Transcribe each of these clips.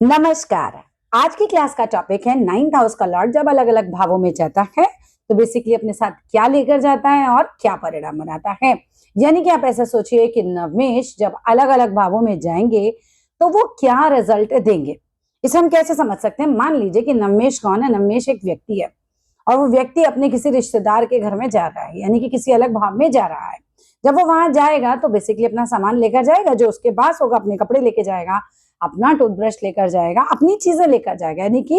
नमस्कार। आज की क्लास का टॉपिक है नाइन्थ हाउस का लॉर्ड जब अलग अलग भावों में जाता है तो बेसिकली अपने साथ क्या लेकर जाता है और क्या परिणाम बनाता है। यानी कि आप ऐसा सोचिए कि नवमेश जब अलग अलग भावों में जाएंगे तो वो क्या रिजल्ट देंगे। इसे हम कैसे समझ सकते हैं। मान लीजिए कि नवमेश कौन है। नवमेश एक व्यक्ति है और वो व्यक्ति अपने किसी रिश्तेदार के घर में जा रहा है, यानी कि किसी अलग भाव में जा रहा है। जब वो वहां जाएगा तो बेसिकली अपना सामान लेकर जाएगा, जो उसके पास होगा अपने कपड़े लेके जाएगा, अपना टूथब्रश लेकर जाएगा, अपनी चीजें लेकर जाएगा। यानी कि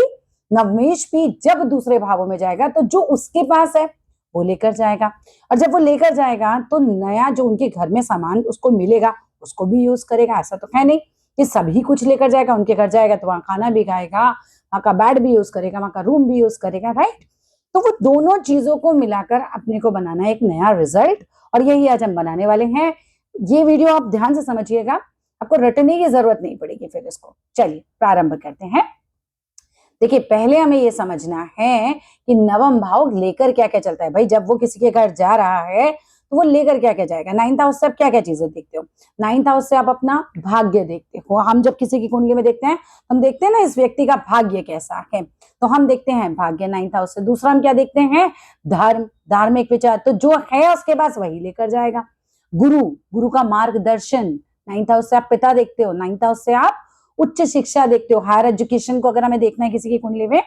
नवमेश भी जब दूसरे भावों में जाएगा तो जो उसके पास है वो लेकर जाएगा, और जब वो लेकर जाएगा तो नया जो उनके घर में सामान उसको मिलेगा उसको भी यूज करेगा। ऐसा तो है नहीं कि सभी कुछ लेकर जाएगा। उनके घर जाएगा तो वहां खाना भी खाएगा, वहां का बेड भी यूज करेगा, वहां का रूम भी यूज करेगा, राइट। तो वो दोनों चीजों को मिलाकर अपने को बनाना है एक नया रिजल्ट, और यही आज हम बनाने वाले हैं। ये वीडियो आप ध्यान से समझिएगा, आपको रटने की जरूरत नहीं पड़ेगी। फिर इसको चलिए प्रारंभ करते हैं। देखिए, पहले हमें ये समझना है कि नवम भाव लेकर क्या क्या चलता है। भाई जब वो किसी के घर जा रहा है तो वो लेकर क्या क्या जाएगा। नाइन्थ हाउस से आप क्या क्या चीजें देखते हो। नाइन्थ हाउस से आप अपना भाग्य देखते हो। हम जब किसी की कुंडली में देखते हैं हम देखते हैं ना इस व्यक्ति का भाग्य कैसा है, तो हम देखते हैं भाग्य नाइन्थ हाउस से। दूसरा हम क्या देखते हैं, धर्म, धार्मिक विचार, तो जो है उसके पास वही लेकर जाएगा। गुरु, गुरु का मार्गदर्शन, नाइन्थ हाउस से आप पिता देखते हो। नाइन्थ हाउस से आप उच्च शिक्षा देखते हो। हायर एजुकेशन को अगर हमें देखना है किसी की कुंडली में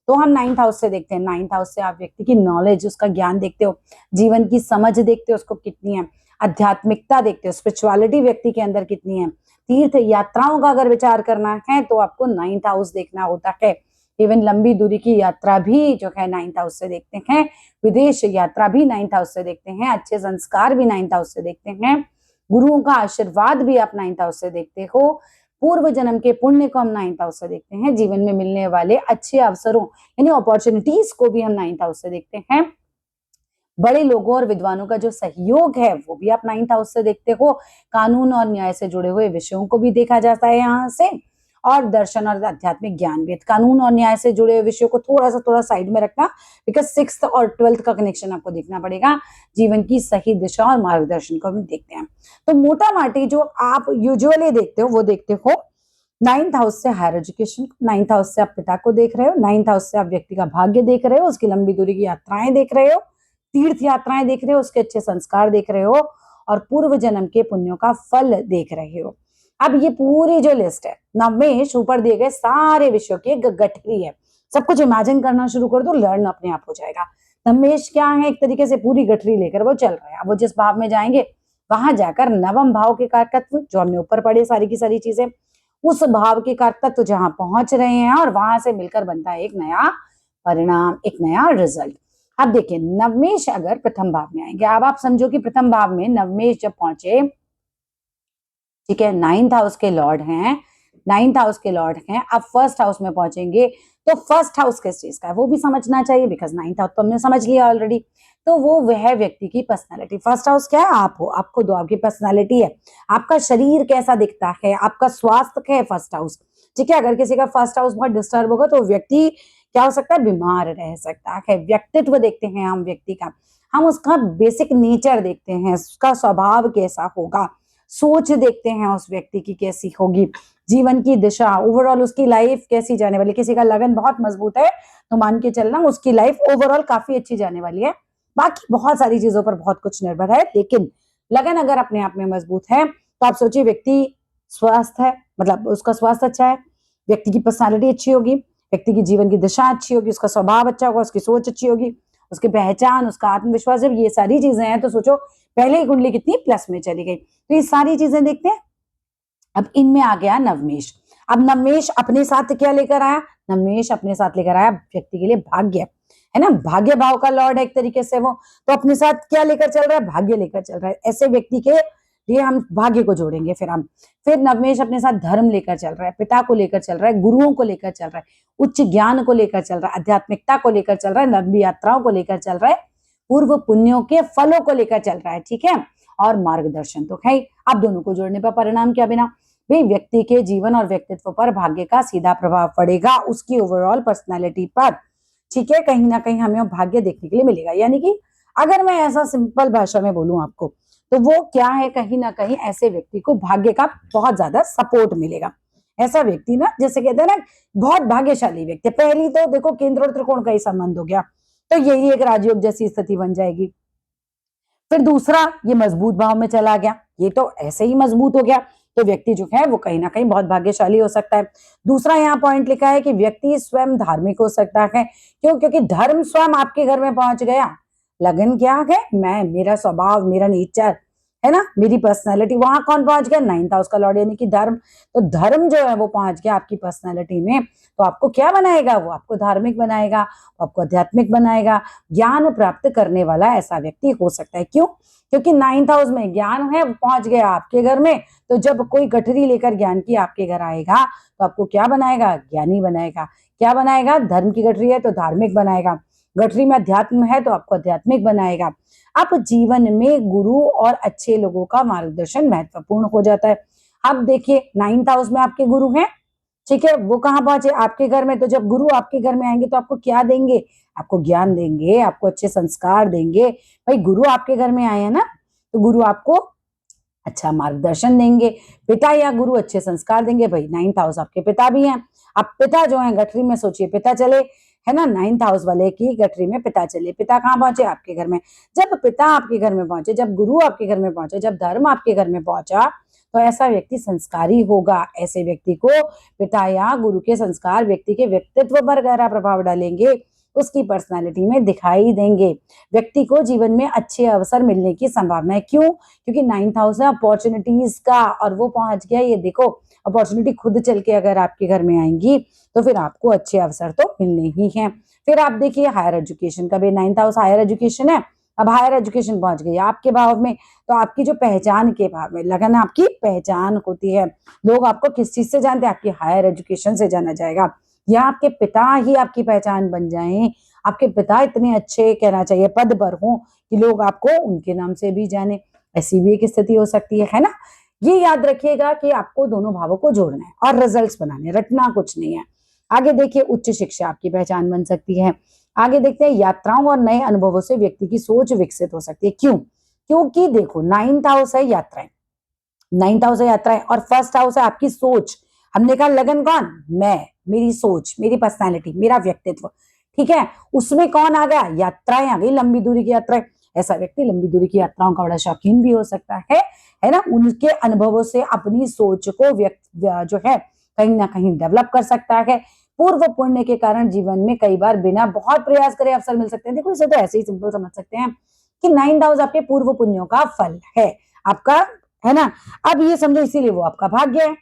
तो हम नाइन्थ हाउस से देखते हैं। नाइन्थ हाउस से आप व्यक्ति की नॉलेज, उसका ज्ञान देखते हो, जीवन की समझ देखते हो उसको कितनी है, आध्यात्मिकता देखते हो, स्पिरिचुअलिटी व्यक्ति के अंदर कितनी है। तीर्थ यात्राओं का अगर विचार करना है तो आपको नाइन्थ हाउस देखना होता है। इवन लंबी दूरी की यात्रा भी जो है नाइन्थ हाउस से देखते हैं। विदेश यात्रा भी नाइन्थ हाउस से देखते हैं। अच्छे संस्कार भी नाइन्थ हाउस से देखते हैं। गुरुओं का आशीर्वाद भी आप नाइन्थ हाउस से देखते हो। पूर्व जन्म के पुण्य को हम नाइन्थ हाउस से देखते हैं। जीवन में मिलने वाले अच्छे अवसरों यानी अपॉर्चुनिटीज को भी हम नाइन्थ हाउस से देखते हैं। बड़े लोगों और विद्वानों का जो सहयोग है वो भी आप नाइन्थ हाउस से देखते हो। कानून और न्याय से जुड़े हुए विषयों को भी देखा जाता है यहाँ से। और दर्शन और आध्यात्मिक ज्ञान भी। कानून और न्याय से जुड़े हुए विषयों को थोड़ा साइड में रखना, बिकॉज सिक्स्थ और ट्वेल्थ का कनेक्शन आपको देखना पड़ेगा। जीवन की सही दिशा और मार्गदर्शन को भी देखते हैं। तो मोटा माटी जो आप यूजुअली देखते हो वो देखते हो नाइन्थ हाउस से हायर एजुकेशन, नाइन्थ हाउस से आप पिता को देख रहे हो, नाइन्थ हाउस से आप व्यक्ति का भाग्य देख रहे हो, उसकी लंबी दूरी की यात्राएं देख रहे हो, तीर्थ यात्राएं देख रहे हो, उसके अच्छे संस्कार देख रहे हो, और पूर्व जन्म के पुण्यों का फल देख रहे हो। अब ये पूरी जो लिस्ट है नवमेश ऊपर दिए गए सारे विषयों की एक गठरी है। सब कुछ इमेजिन करना शुरू कर दो, लर्न अपने आप हो जाएगा। नवमेश क्या है, एक तरीके से पूरी गठरी लेकर वो चल रहे हैं। अब वो जिस भाव में जाएंगे वहां जाकर नवम भाव के कारकत्व जो हमने ऊपर पढ़े सारी की सारी चीजें, उस भाव के कारकत्व जहां पहुंच रहे हैं और वहां से मिलकर बनता है एक नया परिणाम, एक नया रिजल्ट। अब देखिए, नवमेश अगर प्रथम भाव में आएंगे, अब आप समझो कि प्रथम भाव में नवमेश जब पहुंचे, ठीक है, नाइन्थ हाउस के लॉर्ड हैं, नाइन्थ हाउस के लॉर्ड हैं, अब फर्स्ट हाउस में पहुंचेंगे तो फर्स्ट हाउस किस चीज का है वो भी समझना चाहिए, बिकॉज नाइन्थ हाउस तो हमने समझ लिया ऑलरेडी। तो वो वह व्यक्ति की पर्सनालिटी। फर्स्ट हाउस क्या है, आप हो, आपको दो, आपकी पर्सनालिटी है, आपका शरीर कैसा दिखता है, आपका स्वास्थ्य क्या है फर्स्ट हाउस। ठीक है, अगर किसी का फर्स्ट हाउस बहुत डिस्टर्ब होगा तो व्यक्ति क्या हो सकता है, बीमार रह सकता है। व्यक्तित्व देखते हैं हम व्यक्ति का, हम उसका बेसिक नेचर देखते हैं, उसका स्वभाव कैसा होगा, सोच देखते हैं उस व्यक्ति की कैसी होगी, जीवन की दिशा, ओवरऑल उसकी लाइफ कैसी जाने वाली। किसी का लगन बहुत मजबूत है तो मान के चलना उसकी लाइफ ओवरऑल काफी अच्छी जाने वाली है। बाकी बहुत सारी चीजों पर बहुत कुछ निर्भर है, लेकिन लगन अगर अपने आप में मजबूत है तो आप सोचिए व्यक्ति स्वस्थ है, मतलब उसका स्वास्थ्य अच्छा है, व्यक्ति की पर्सनालिटी अच्छी होगी, व्यक्ति की जीवन की दिशा अच्छी होगी, उसका स्वभाव अच्छा होगा, उसकी सोच अच्छी होगी, उसकी पहचान, उसका आत्मविश्वास, जब ये सारी चीजें हैं तो सोचो पहले ही कुंडली कितनी प्लस में चली गई। तो ये सारी चीजें देखते हैं। अब इनमें आ गया नवमेश। अब नवमेश अपने साथ क्या लेकर आया, नवमेश अपने साथ लेकर आया व्यक्ति के लिए भाग्य, है ना, भाग्य भाव का लॉर्ड है एक तरीके से वो। तो अपने साथ क्या लेकर चल रहा है, भाग्य लेकर चल रहा है। ऐसे व्यक्ति के लिए हम भाग्य को जोड़ेंगे। फिर नवमेश अपने साथ धर्म लेकर चल रहा है, पिता को लेकर चल रहा है, गुरुओं को लेकर चल रहा है, उच्च ज्ञान को लेकर चल रहा है, आध्यात्मिकता को लेकर चल रहा है, लंबी यात्राओं को लेकर चल रहा है, पूर्व पुण्यों के फलों को लेकर चल रहा है, ठीक है, और मार्गदर्शन तो है। अब दोनों को जोड़ने पर परिणाम क्या बिना, भाई व्यक्ति के जीवन और व्यक्तित्व पर भाग्य का सीधा प्रभाव पड़ेगा, उसकी ओवरऑल पर्सनालिटी पर, ठीक है, कहीं ना कहीं हमें भाग्य देखने के लिए मिलेगा। यानी कि अगर मैं ऐसा सिंपल भाषा में बोलूं आपको तो वो क्या है, कहीं ना कहीं ऐसे व्यक्ति को भाग्य का बहुत ज्यादा सपोर्ट मिलेगा। ऐसा व्यक्ति ना, जैसे कहते हैं ना, बहुत भाग्यशाली व्यक्ति। पहली तो देखो केंद्र और त्रिकोण का ही संबंध हो गया, तो यही एक राजयोग जैसी स्थिति बन जाएगी। फिर दूसरा, ये मजबूत भाव में चला गया, ये तो ऐसे ही मजबूत हो गया, तो व्यक्ति जो है वो कहीं ना कहीं बहुत भाग्यशाली हो सकता है। दूसरा यहाँ पॉइंट लिखा है कि व्यक्ति स्वयं धार्मिक हो सकता है। क्यों? क्योंकि धर्म स्वयं आपके घर में पहुंच गया। लगन क्या है? मैं, मेरा स्वभाव, मेरा नेचर, है ना, मेरी पर्सनैलिटी, वहां कौन पहुंच गया? 9th हाउस का लॉर्ड यानी कि धर्म। तो धर्म जो है वो पहुंच गया आपकी पर्सनैलिटी में, तो आपको क्या बनाएगा? वो आपको धार्मिक बनाएगा, आपको आध्यात्मिक बनाएगा, ज्ञान प्राप्त करने वाला ऐसा व्यक्ति हो सकता है। क्यों? क्योंकि 9th हाउस में ज्ञान है, पहुंच गया आपके घर में, तो जब कोई गठरी लेकर ज्ञान की आपके घर आएगा तो आपको क्या बनाएगा? ज्ञानी बनाएगा। क्या बनाएगा? धर्म की गठरी है तो धार्मिक बनाएगा, गठरी में अध्यात्म है तो आपको आध्यात्मिक बनाएगा। अब जीवन में गुरु और अच्छे लोगों का मार्गदर्शन महत्वपूर्ण हो जाता है। अब देखिए 9th हाउस में आपके गुरु हैं, ठीक है, वो कहाँ पहुंचे? आपके घर में। तो जब गुरु आपके घर में आएंगे तो आपको क्या देंगे? आपको ज्ञान देंगे, आपको अच्छे संस्कार देंगे। भाई गुरु आपके घर में आए हैं ना, तो गुरु आपको अच्छा मार्गदर्शन देंगे। पिता या गुरु अच्छे संस्कार देंगे। भाई 9th हाउस आपके पिता भी हैं। अब पिता जो है गठरी में, सोचिए पिता चले, है ना, 9th हाउस वाले की गठरी में पिता चले। पिता कहाँ पहुंचे? आपके घर में। जब पिता आपके घर में पहुंचे, जब गुरु आपके घर में पहुंचे, जब धर्म आपके घर में पहुंचा, तो ऐसा व्यक्ति संस्कारी होगा। ऐसे व्यक्ति को पिता या गुरु के संस्कार व्यक्ति के व्यक्तित्व पर गहरा प्रभाव डालेंगे, उसकी पर्सनालिटी में दिखाई देंगे। व्यक्ति को जीवन में अच्छे अवसर मिलने की संभावना है। क्यों? क्योंकि 9th हाउस है अपॉर्चुनिटीज का, और वो पहुंच गया। ये देखो, अपॉर्चुनिटी खुद चल के अगर आपके घर में आएंगी तो फिर आपको अच्छे अवसर तो मिलने ही हैं। फिर आप देखिए हायर एजुकेशन का भी 9th हाउस हायर एजुकेशन है। अब हायर एजुकेशन पहुंच गई आपके भाव में, तो आपकी जो पहचान के भाव में, लगन आपकी पहचान होती है। लोग आपको किस चीज से जानते हैं? आपकी हायर एजुकेशन से जाना जाएगा, या आपके पिता ही आपकी पहचान बन जाएं। आपके पिता इतने अच्छे, कहना चाहिए, पद पर हों कि लोग आपको उनके नाम से भी जाने, ऐसी भी एक स्थिति हो सकती है ना। ये याद रखिएगा कि आपको दोनों भावों को जोड़ना है और रिजल्ट्स बनाने, रटना कुछ नहीं है। आगे देखिए उच्च शिक्षा आपकी पहचान बन सकती है। आगे देखते हैं यात्राओं और नए अनुभवों से व्यक्ति की सोच विकसित हो सकती है। क्यों? क्योंकि देखो 9th हाउस है यात्राएं, 9th हाउस है यात्राएं, और फर्स्ट हाउस है आपकी सोच। हमने कहा लगन कौन? मैं, मेरी सोच, मेरी पर्सनालिटी, मेरा व्यक्तित्व, ठीक है। उसमें कौन आ गया? यात्राएं आ गई, लंबी दूरी की यात्राएं। ऐसा व्यक्ति लंबी दूरी की यात्राओं का बड़ा शौकीन भी हो सकता है ना। उनके अनुभवों से अपनी सोच को जो है कहीं ना कहीं डेवलप कर सकता है। पूर्व पुण्य के कारण जीवन में कई बार बिना बहुत प्रयास करे अवसर मिल सकते हैं। देखो इसे तो ऐसे ही सिंपल समझ सकते हैं कि 9th हाउस आपके पूर्व पुण्यों का फल है आपका, है ना। अब ये समझो इसीलिए वो आपका भाग्य है।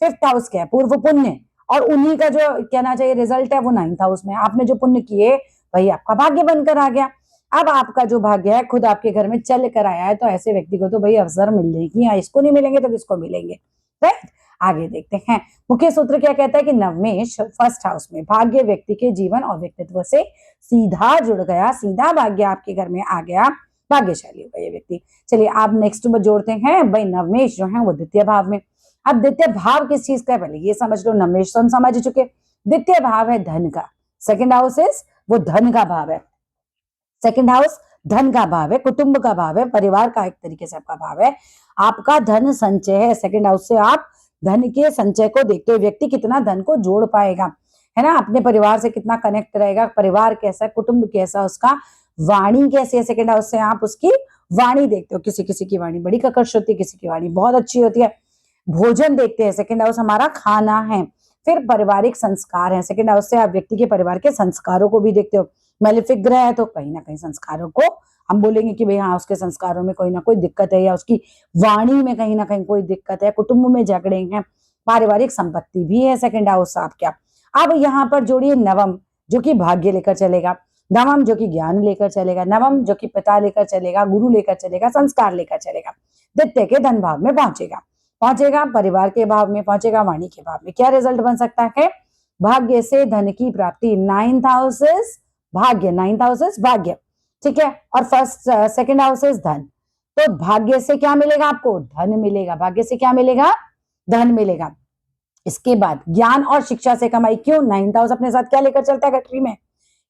5th हाउस क्या है? पूर्व पुण्य, और उन्हीं का जो कहना चाहिए रिजल्ट है वो 9th हाउस में। आपने जो पुण्य किए वही आपका भाग्य बनकर आ गया। अब आपका जो भाग्य है खुद आपके घर में चल कर आया है, तो ऐसे व्यक्ति को तो भाई अवसर मिलने ही, इसको नहीं मिलेंगे तो किसको मिलेंगे, राइट। आगे देखते हैं मुख्य सूत्र क्या कहता है कि नवमेश 1st हाउस में भाग्य व्यक्ति के जीवन और व्यक्तित्व से सीधा जुड़ गया, सीधा भाग्य आपके घर में आ गया, भाग्यशाली होगा ये व्यक्ति। चलिए आप नेक्स्ट में जोड़ते हैं भाई नवमेश जो है वो द्वितीय भाव में। अब द्वितीय भाव किस चीज का है पहले ये समझ लो। नवमेश तो हम समझ चुके, द्वितीय भाव है धन का। 2nd हाउस इज वो धन का भाव है। 2nd हाउस धन का भाव है, कुटुंब का भाव है, परिवार का एक तरीके से आपका भाव है। आपका धन संचय है। 2nd हाउस से आप धन के संचय को देखते हुए व्यक्ति कितना धन को जोड़ पाएगा, है ना, अपने परिवार से कितना कनेक्ट रहेगा, परिवार कैसा है, कुटुंब कैसा, उसका वाणी कैसी है। 2nd हाउस से आप उसकी वाणी देखते हो। किसी किसी की वाणी बड़ी ककर्ष होती है, किसी की वाणी बहुत अच्छी होती है। भोजन देखते हैं। 2nd हाउस हमारा खाना है। फिर पारिवारिक संस्कार है। 2nd हाउस से आप व्यक्ति के परिवार के संस्कारों को भी देखते हो। मेलेफिक ग्रह है तो कहीं ना कहीं संस्कारों को हम बोलेंगे कि भाई हाँ उसके संस्कारों में कोई ना कोई दिक्कत है, या उसकी वाणी में कहीं ना कहीं कोई दिक्कत है, कुटुंब में झगड़े हैं, पारिवारिक संपत्ति भी है 2nd हाउस आप क्या। अब यहाँ पर जोड़िए नवम जो कि भाग्य लेकर चलेगा, नवम जो कि ज्ञान लेकर चलेगा, नवम जो कि पिता लेकर चलेगा, गुरु लेकर चलेगा, संस्कार लेकर चलेगा। द्वितीय के धन भाव में पहुंचेगा, परिवार के भाव में पहुंचेगा, वाणी के भाव में। क्या रिजल्ट बन सकता है? भाग्य से धन की प्राप्ति। 9th हाउस इज भाग्य, 9th हाउस इज भाग्य, ठीक है। और 2nd हाउस इज धन। तो भाग्य से क्या मिलेगा आपको? धन मिलेगा। भाग्य से क्या मिलेगा? धन मिलेगा। इसके बाद ज्ञान और शिक्षा से कमाई। क्यों? 9th हाउस अपने साथ क्या लेकर चलता है गठरी में?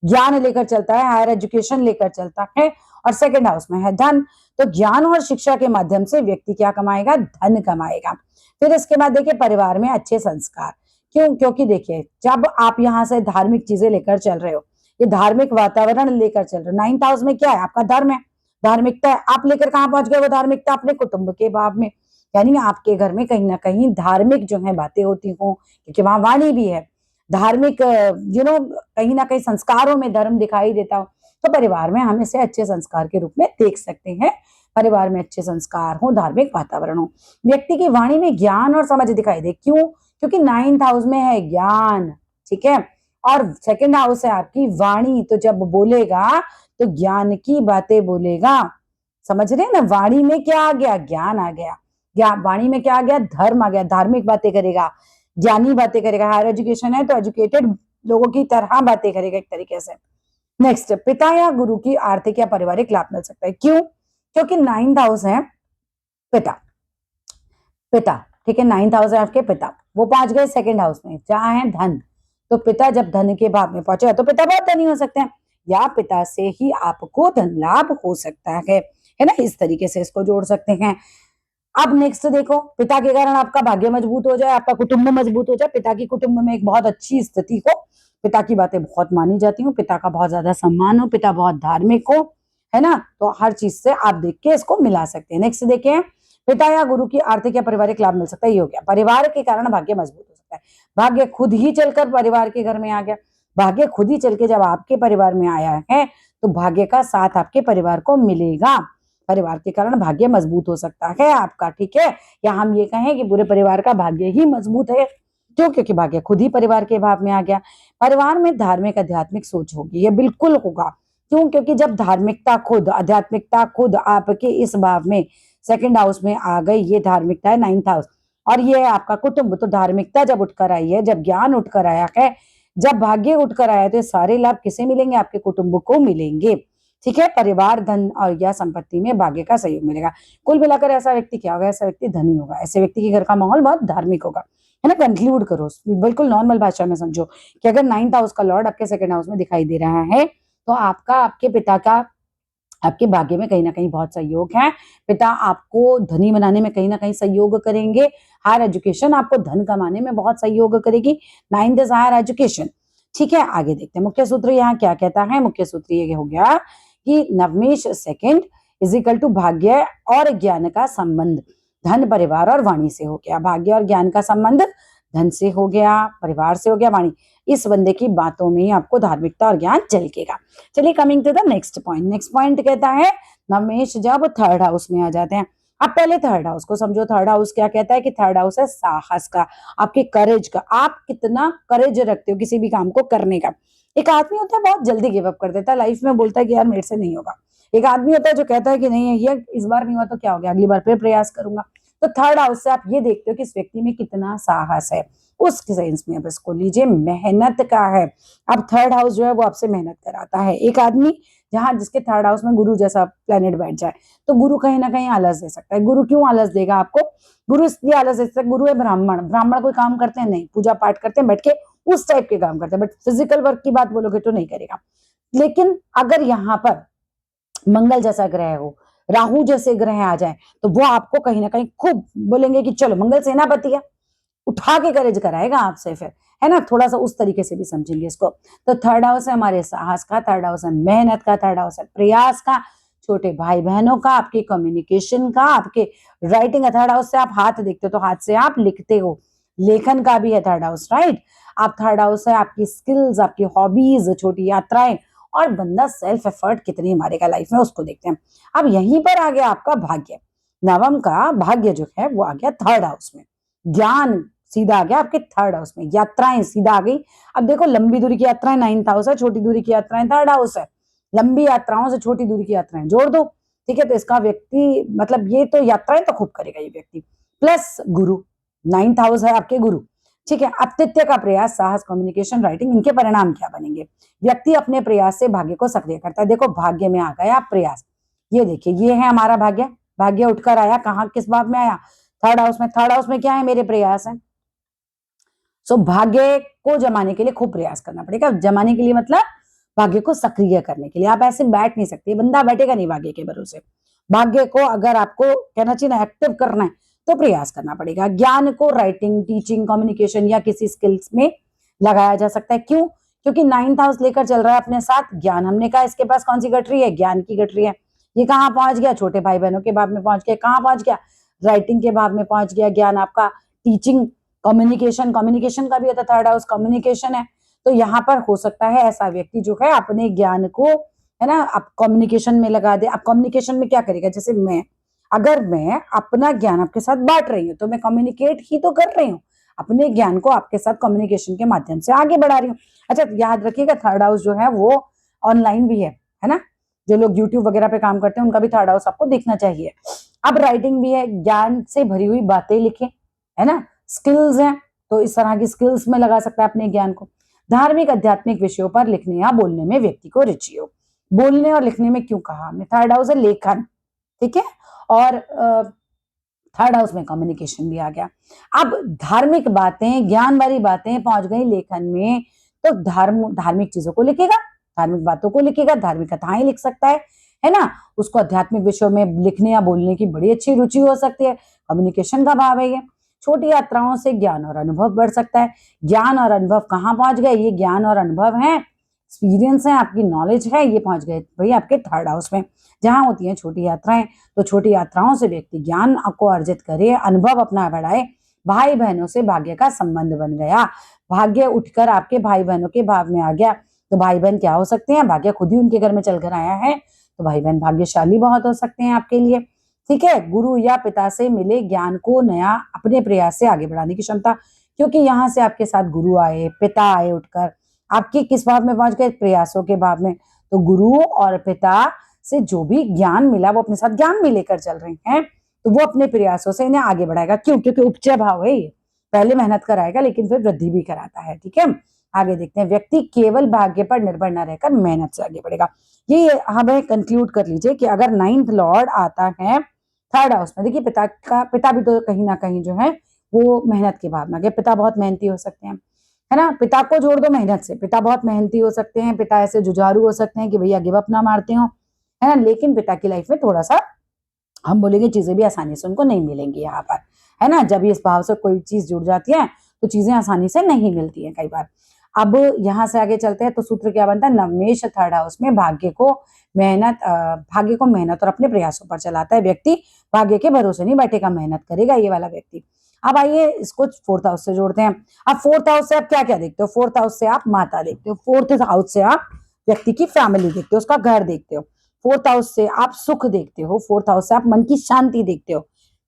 ज्ञान लेकर चलता है, हायर एजुकेशन लेकर चलता है, और सेकंड हाउस में है धन। तो ज्ञान और शिक्षा के माध्यम से व्यक्ति क्या कमाएगा, धन कमाएगा। फिर इसके बाद देखिए परिवार में अच्छे संस्कार, क्यों, क्योंकि देखिए जब आप यहाँ से धार्मिक चीजें लेकर चल रहे हो, ये धार्मिक वातावरण लेकर चल रहे हो, 9th हाउस में क्या है, आपका धर्म है, धार्मिकता है, आप लेकर कहाँ पहुंच गए वो धार्मिकता, अपने कुटुंब के भाव में, यानी आपके घर में कहीं ना कहीं धार्मिक जो है बातें होती हो, क्योंकि वहां वाणी भी है, धार्मिक कहीं ना कहीं संस्कारों में धर्म दिखाई देता हो, तो परिवार में हम इसे अच्छे संस्कार के रूप में देख सकते हैं। परिवार में अच्छे संस्कार हो, धार्मिक वातावरण हो, व्यक्ति की वाणी में ज्ञान और समझ दिखाई दे, क्यों, क्योंकि 9th हाउस में है ज्ञान, ठीक है, और सेकंड हाउस है आपकी वाणी, तो जब बोलेगा तो ज्ञान की बातें बोलेगा, समझ रहे हैं ना, वाणी में क्या आ गया, ज्ञान आ गया, वाणी में क्या आ गया, धर्म आ गया, धार्मिक बातें करेगा, ज्ञानी बातें करेगा, हायर एजुकेशन है तो एजुकेटेड लोगों की तरह बातें करेगा एक तरीके से। नेक्स्ट, पिता या गुरु की आर्थिक या पारिवारिक लाभ मिल सकता है, क्यों, क्योंकि 9th हाउस है पिता, पिता, ठीक है, 9th हाउस है आपके पिता, वो पहुंच गए सेकंड हाउस में जहां है धन, तो पिता जब धन के भाव में पहुंचेगा तो पिता बहुत धनी हो सकते हैं, या पिता से ही आपको धन लाभ हो सकता है ना, इस तरीके से इसको जोड़ सकते हैं। अब नेक्स्ट देखो, पिता के कारण आपका भाग्य मजबूत हो जाए, आपका कुटुंब मजबूत हो जाए, पिता की कुटुंब में एक बहुत अच्छी स्थिति हो, पिता की बातें बहुत मानी जाती हो, पिता का बहुत ज्यादा सम्मान हो, पिता बहुत धार्मिक हो, है ना, तो हर चीज से आप देख के इसको मिला सकते हैं। नेक्स्ट देखें, पिता या गुरु की आर्थिक या पारिवारिक लाभ मिल सकता है, ये हो गया, परिवार के कारण भाग्य मजबूत हो सकता है, भाग्य खुद ही चलकर परिवार के घर में आ गया, भाग्य खुद ही चल के जब आपके परिवार में आया है तो भाग्य का साथ आपके परिवार को मिलेगा, परिवार के कारण भाग्य मजबूत हो सकता है आपका, ठीक है, या हम ये कहें कि पूरे परिवार का भाग्य ही मजबूत है, क्यों, क्योंकि भाग्य खुद ही परिवार के भाव में आ गया। परिवार में धार्मिक आध्यात्मिक सोच होगी, ये बिल्कुल होगा, क्यों, क्योंकि जब धार्मिकता खुद, आध्यात्मिकता खुद आपके इस भाव में सेकंड हाउस में आ गई, ये धार्मिकता है 9th हाउस, और ये है आपका कुटुंब, तो धार्मिकता जब उठकर आई है, जब ज्ञान उठकर आया है, जब भाग्य उठकर आया, तो सारे लाभ किसे मिलेंगे, आपके कुटुंब को मिलेंगे, ठीक है, परिवार, धन और या संपत्ति में भाग्य का सहयोग मिलेगा। कुल मिलाकर ऐसा व्यक्ति क्या होगा, ऐसा व्यक्ति धनी होगा, ऐसे व्यक्ति के घर का माहौल बहुत धार्मिक होगा, है ना। कंक्लूड करो, बिल्कुल नॉर्मल भाषा में समझो कि अगर 9th हाउस का लॉर्ड आपके सेकंड हाउस में दिखाई दे रहा है तो आपका, आपके पिता का आपके भाग्य में कहीं ना कहीं बहुत सहयोग है, पिता आपको धनी बनाने में कहीं ना कहीं सहयोग करेंगे, हायर एजुकेशन आपको धन कमाने में बहुत सहयोग करेगी, 9th इज हायर एजुकेशन, ठीक है। आगे देखते हैं मुख्य सूत्र यहाँ क्या कहता है, मुख्य सूत्र ये हो गया कि नवमेश सेकंड इज इक्वल टू भाग्य और ज्ञान का संबंध धन, परिवार और वाणी से हो गया, भाग्य और ज्ञान का संबंध धन से हो गया, परिवार से हो गया, वाणी, इस बंदे की बातों में ही आपको धार्मिकता और ज्ञान झलकेगा। चलिए coming to the next point, next point कहता है नवमेश जब थर्ड हाउस में आ जाते हैं, अब पहले थर्ड हाउस को समझो, थर्ड हाउस क्या कहता है कि थर्ड हाउस है साहस का, आपके करेज का, आप कितना करेज रखते हो किसी भी काम को करने का। एक आदमी होता है बहुत जल्दी गिव अप कर देता है लाइफ में, बोलता है कि यार मेरे से नहीं होगा, एक आदमी होता है जो कहता है कि नहीं ये इस बार नहीं हुआ तो क्या हो गया, अगली बार फिर प्रयास करूंगा। तो थर्ड हाउस से आप ये देखते हो कि इस व्यक्ति में कितना साहस है, उस सेंस में अब इसको लीजिए मेहनत का है। अब थर्ड हाउस जो है वो आपसे मेहनत कराता है, एक आदमी जहां जिसके थर्ड हाउस में गुरु जैसा प्लेनेट बैठ जाए तो गुरु कहीं ना कहीं आलस दे सकता है। गुरु क्यों आलस देगा आपको, गुरु इसलिए आलस दे सकता है, गुरु है ब्राह्मण, ब्राह्मण कोई काम करते हैं नहीं, पूजा पाठ करते हैं बैठ के, उस टाइप के काम करते हैं, बट फिजिकल वर्क की बात बोलोगे तो नहीं करेगा। लेकिन अगर यहाँ पर मंगल जैसा ग्रह हो, राहु जैसे ग्रह आ जाए तो वो आपको कहीं ना कहीं खूब बोलेंगे कि चलो मंगल सेनापति है, उठा के करेज कराएगा आपसे, फिर है ना, थोड़ा सा उस तरीके से भी समझेंगे इसको। तो थर्ड हाउस है हमारे साहस का, थर्ड हाउस है मेहनत का, थर्ड हाउस है प्रयास का, छोटे भाई बहनों का, आपके कम्युनिकेशन का, आपके राइटिंग का, थर्ड हाउस से आप हाथ देखते हो तो हाथ से आप लिखते हो, लेखन का भी है थर्ड हाउस, राइट। आप थर्ड हाउस है आपकी स्किल्स, आपकी हॉबीज, छोटी यात्राएं, और बंदा सेल्फ एफर्ट कितनी मारेगा लाइफ में उसको देखते हैं। अब यहीं पर आ गया आपका भाग्य, नवम का भाग्य जो है वो आ गया थर्ड हाउस में, ज्ञान सीधा आ गया आपके थर्ड हाउस में, यात्राएं सीधा आ गई। अब देखो लंबी दूरी की यात्राएं 9th हाउस है, छोटी दूरी की यात्राएं थर्ड हाउस है, लंबी यात्राओं से छोटी दूरी की यात्राएं जोड़ दो, ठीक है, तो इसका व्यक्ति मतलब ये तो यात्राएं तो खूब करेगा ये व्यक्ति, प्लस गुरु, 9th हाउस है आपके गुरु, ठीक है। अतिथ्य का प्रयास, साहस, कम्युनिकेशन, राइटिंग, इनके परिणाम क्या बनेंगे, व्यक्ति अपने प्रयास से भाग्य को सक्रिय करता है। देखो भाग्य में आ गया प्रयास, ये देखिए ये है हमारा भाग्य, भाग्य उठकर आया कहाँ, किस भाव में आया, थर्ड हाउस में। थर्ड हाउस में क्या है, मेरे प्रयास है। सो भाग्य को जमाने के लिए खूब प्रयास करना पड़ेगा, जमाने के लिए मतलब भाग्य को सक्रिय करने के लिए। आप ऐसे बैठ नहीं सकते, बंदा बैठेगा नहीं भाग्य के भरोसे। भाग्य को अगर आपको कहना चाहिए ना एक्टिव करना है तो प्रयास करना पड़ेगा। ज्ञान को राइटिंग, टीचिंग, कम्युनिकेशन या किसी स्किल्स में लगाया जा सकता है। क्यों? क्योंकि 9th हाउस लेकर चल रहा है अपने साथ ज्ञान। हमने कहा इसके पास कौन सी गठरी है? ज्ञान की गठरी है। ये कहाँ पहुंच गया? छोटे भाई बहनों के भाव में पहुंच गया। कहाँ पहुंच गया? राइटिंग के भाव में पहुंच गया ज्ञान आपका। टीचिंग, कम्युनिकेशन, कम्युनिकेशन का भी होता है 3rd हाउस, कम्युनिकेशन है। तो यहाँ पर हो सकता है ऐसा व्यक्ति जो है अपने ज्ञान को, है ना, आप कम्युनिकेशन में लगा दे। आप कम्युनिकेशन में क्या करेगा? जैसे अगर मैं अपना ज्ञान आपके साथ बांट रही हूँ तो मैं कम्युनिकेट ही तो कर रही हूँ, अपने ज्ञान को आपके साथ कम्युनिकेशन के माध्यम से आगे बढ़ा रही हूँ। अच्छा, याद रखिएगा 3rd हाउस जो है वो ऑनलाइन भी है ना। जो लोग यूट्यूब वगैरह पे काम करते हैं उनका भी 3rd हाउस आपको देखना चाहिए। अब राइटिंग भी है, ज्ञान से भरी हुई बातें लिखें, है ना। स्किल्स हैं तो इस तरह की स्किल्स में लगा सकता है अपने ज्ञान को। धार्मिक आध्यात्मिक विषयों पर लिखने या बोलने में व्यक्ति को रुचि हो। बोलने और लिखने में क्यों कहा हमने? 3rd हाउस है लेखन, ठीक है, और 3rd हाउस में कम्युनिकेशन भी आ गया। अब धार्मिक बातें, ज्ञान वाली बातें पहुंच गई लेखन में, तो धार्मिक चीजों को लिखेगा, धार्मिक बातों को लिखेगा, धार्मिक कथाएं लिख सकता है ना। उसको आध्यात्मिक विषयों में लिखने या बोलने की बड़ी अच्छी रुचि हो सकती है। कम्युनिकेशन का भाव है ये। छोटी यात्राओं से ज्ञान और अनुभव बढ़ सकता है। ज्ञान और अनुभव कहाँ पहुंच गए? ये ज्ञान और अनुभव है, एक्सपीरियंस है, आपकी नॉलेज है, ये पहुंच गए भाई आपके 3rd हाउस में। जहां होती हैं छोटी यात्राएं, तो छोटी यात्राओं से व्यक्ति ज्ञान को अर्जित करे, अनुभव अपना बढ़ाए। भाई बहनों से भाग्य का संबंध बन गया। भाग्य उठकर आपके भाई बहनों के भाव में आ गया, तो भाई बहन क्या हो सकते हैं? भाग्य खुद ही उनके घर में चलकर आया है, तो भाई बहन भाग्यशाली बहुत हो सकते हैं आपके लिए, ठीक है। गुरु या पिता से मिले ज्ञान को नया अपने प्रयास से आगे बढ़ाने की क्षमता, क्योंकि यहाँ से आपके साथ गुरु आए, पिता आए उठकर, आपके किस भाव में पहुंच गए? प्रयासों के भाव में। तो गुरु और पिता से जो भी ज्ञान मिला वो अपने साथ ज्ञान भी लेकर चल रहे हैं, तो वो अपने प्रयासों से इन्हें आगे बढ़ाएगा। क्यों? क्योंकि उपचय भाव है ये, पहले मेहनत कराएगा लेकिन फिर वृद्धि भी कराता है, ठीक है। आगे देखते हैं, व्यक्ति केवल भाग्य पर निर्भर न रहकर मेहनत से आगे बढ़ेगा। ये हमें कंक्लूड कर लीजिए कि अगर 9th लॉर्ड आता है 3rd हाउस में, देखिए पिता भी तो कहीं ना कहीं जो है वो मेहनत के भाव में आ गया। पिता बहुत मेहनती हो सकते हैं, है ना। पिता को जोड़ दो मेहनत से, पिता बहुत मेहनती हो सकते हैं, पिता ऐसे जुझारू हो सकते हैं कि भैया गिव अप ना मारते हो, है ना। लेकिन पिता की लाइफ में थोड़ा सा हम बोलेंगे चीजें भी आसानी से उनको नहीं मिलेंगी यहाँ पर, है ना। जब इस भाव से कोई चीज जुड़ जाती है तो चीजें आसानी से नहीं मिलती है कई बार। अब यहाँ से आगे चलते हैं तो सूत्र क्या बनता है? नवमेश 3rd हाउस में भाग्य को मेहनत और अपने प्रयासों पर चलाता है व्यक्ति। भाग्य के भरोसे नहीं बैठेगा, मेहनत करेगा ये वाला व्यक्ति। अब आइए इसको 4th हाउस से जोड़ते हैं। अब 4th हाउस से आप क्या क्या देखते हो? 4th हाउस से आप माता देखते हो, 4th हाउस से आप व्यक्ति की फैमिली देखते हो, उसका घर देखते हो, 4th हाउस से आप सुख देखते हो, 4th हाउस से आप मन की शांति देखते हो,